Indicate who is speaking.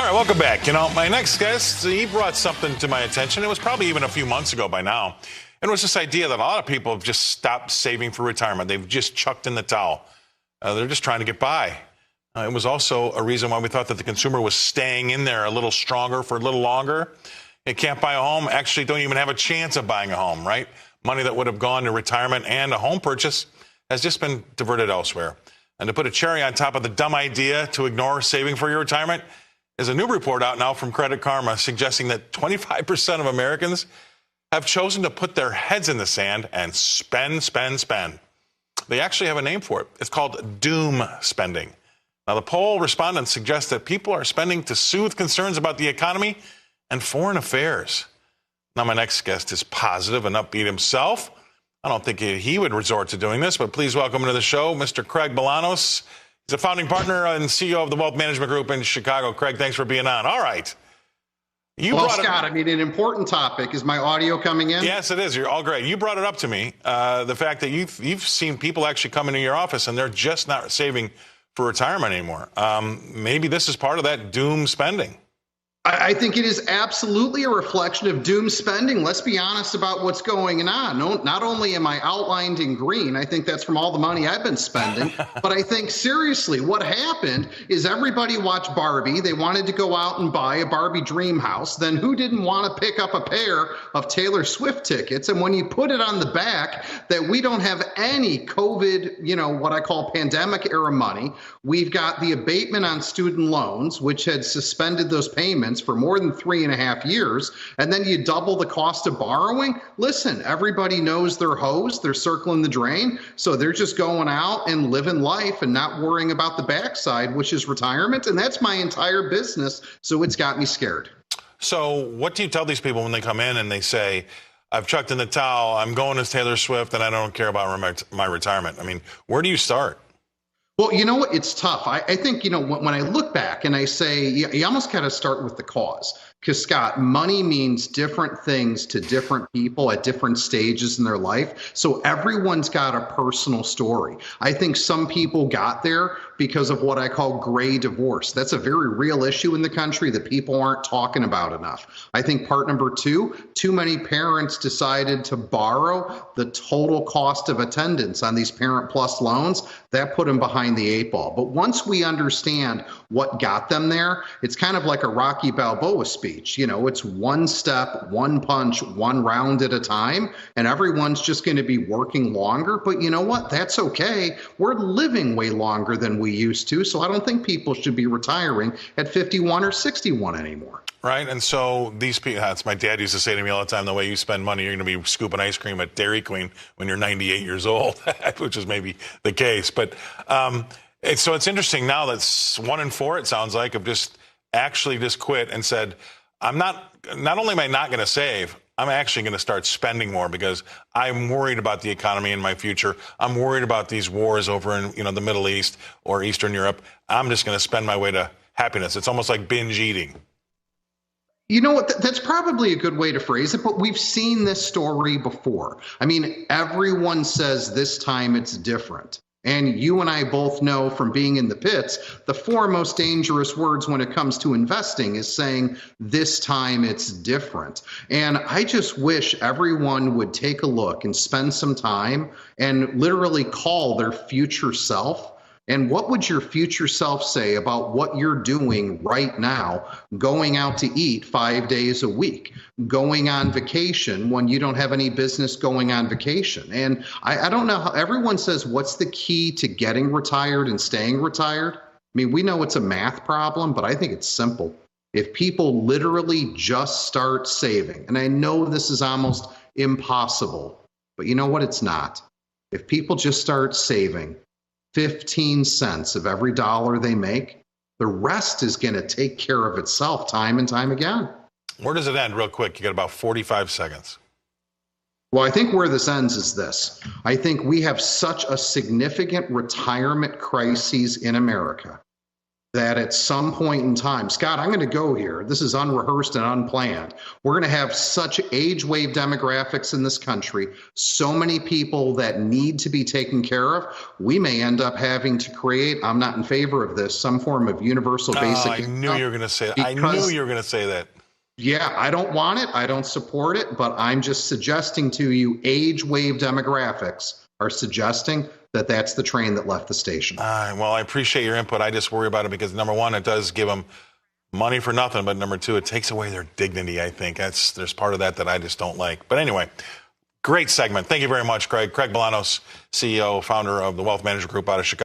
Speaker 1: right, welcome back. My next guest, he brought something to my attention. It was probably even a few months ago by now. And it was this idea that a lot of people have just stopped saving for retirement. They've just chucked in the towel. They're just trying to get by. It was also a reason why we thought that the consumer was staying in there a little stronger for a little longer. They can't buy a home, actually don't even have a chance of buying a home, right? Money that would have gone to retirement and a home purchase has just been diverted elsewhere. And to put a cherry on top of the dumb idea to ignore saving for your retirement, there's a new report out now from Credit Karma suggesting that 25% of Americans have chosen to put their heads in the sand and spend. They actually have a name for it. It's called doom spending. Now, the poll respondents suggest that people are spending to soothe concerns about the economy and foreign affairs. Now, my next guest is positive and upbeat himself. I don't think he would resort to doing this, but please welcome to the show, Mr. Craig Bolanos. He's a founding partner and CEO of the Wealth Management Group in Chicago. Craig, thanks for being on. All right.
Speaker 2: Scott, an important topic. Is my audio coming in?
Speaker 1: Yes, it is. You're all great. You brought it up to me, the fact that you've seen people actually come into your office and they're just not saving for retirement anymore. Maybe this is part of that doom spending.
Speaker 2: I think it is absolutely a reflection of doom spending. Let's be honest about what's going on. Not only am I outlined in green, I think that's from all the money I've been spending, but I think seriously what happened is everybody watched Barbie. They wanted to go out and buy a Barbie dream house. Then who didn't want to pick up a pair of Taylor Swift tickets? And when you put it on the back that we don't have any COVID, what I call pandemic era money, we've got the abatement on student loans, which had suspended those payments for more than 3.5 years, and then you double the cost of borrowing. Listen, everybody knows they're hosed, they're circling the drain, so they're just going out and living life and not worrying about the backside, which is retirement, and that's my entire business, so it's got me scared.
Speaker 1: So what do you tell these people when they come in and they say, I've chucked in the towel, I'm going as Taylor Swift, and I don't care about my retirement? I mean, where do you start?
Speaker 2: Well, you know what? It's tough. I think, when I look back and I say, you almost got to start with the cause. Because, Scott, money means different things to different people at different stages in their life. So everyone's got a personal story. I think some people got there because of what I call gray divorce. That's a very real issue in the country that people aren't talking about enough. I think part number two, too many parents decided to borrow the total cost of attendance on these Parent Plus loans. That put them behind the 8 ball. But once we understand what got them there, it's kind of like a Rocky Balboa speech. It's one step, one punch, one round at a time, and everyone's just going to be working longer. But you know what? That's okay. We're living way longer than we used to, so I don't think people should be retiring at 51 or 61 anymore.
Speaker 1: Right, and so these people, my dad used to say to me all the time, the way you spend money, you're going to be scooping ice cream at Dairy Queen when you're 98 years old, which is maybe the case. But so it's interesting now that 1 in 4, it sounds like, have just quit and said, not only am I not going to save, I'm actually going to start spending more because I'm worried about the economy and my future. I'm worried about these wars over in the Middle East or Eastern Europe. I'm just going to spend my way to happiness. It's almost like binge eating.
Speaker 2: You know what? That's probably a good way to phrase it, but we've seen this story before. I mean, everyone says this time it's different. And you and I both know from being in the pits, the 4 most dangerous words when it comes to investing is saying, this time it's different. And I just wish everyone would take a look and spend some time and literally call their future self. And what would your future self say about what you're doing right now, going out to eat 5 days a week, going on vacation when you don't have any business going on vacation? And I don't know how everyone says, what's the key to getting retired and staying retired? I mean, we know it's a math problem, but I think it's simple. If people literally just start saving, and I know this is almost impossible, but you know what? It's not. If people just start saving 15 cents of every dollar they make, the rest is going to take care of itself time and time again.
Speaker 1: Where does it end? Real quick, you got about 45 seconds.
Speaker 2: Well, I think where this ends is this. I think we have such a significant retirement crisis in America that at some point in time, Scott, I'm going to go here. This is unrehearsed and unplanned. We're going to have such age wave demographics in this country, so many people that need to be taken care of. We may end up having to create, I'm not in favor of this, some form of universal basic income.
Speaker 1: I knew you were going to say that. I knew you were going to say that.
Speaker 2: Yeah, I don't want it. I don't support it, but I'm just suggesting to you age wave demographics are suggesting that that's the train that left the station.
Speaker 1: Well, I appreciate your input. I just worry about it because, number one, it does give them money for nothing. But number two, it takes away their dignity, I think. There's part of that I just don't like. But anyway, great segment. Thank you very much, Craig. Craig Bolanos, CEO, founder of the Wealth Management Group out of Chicago.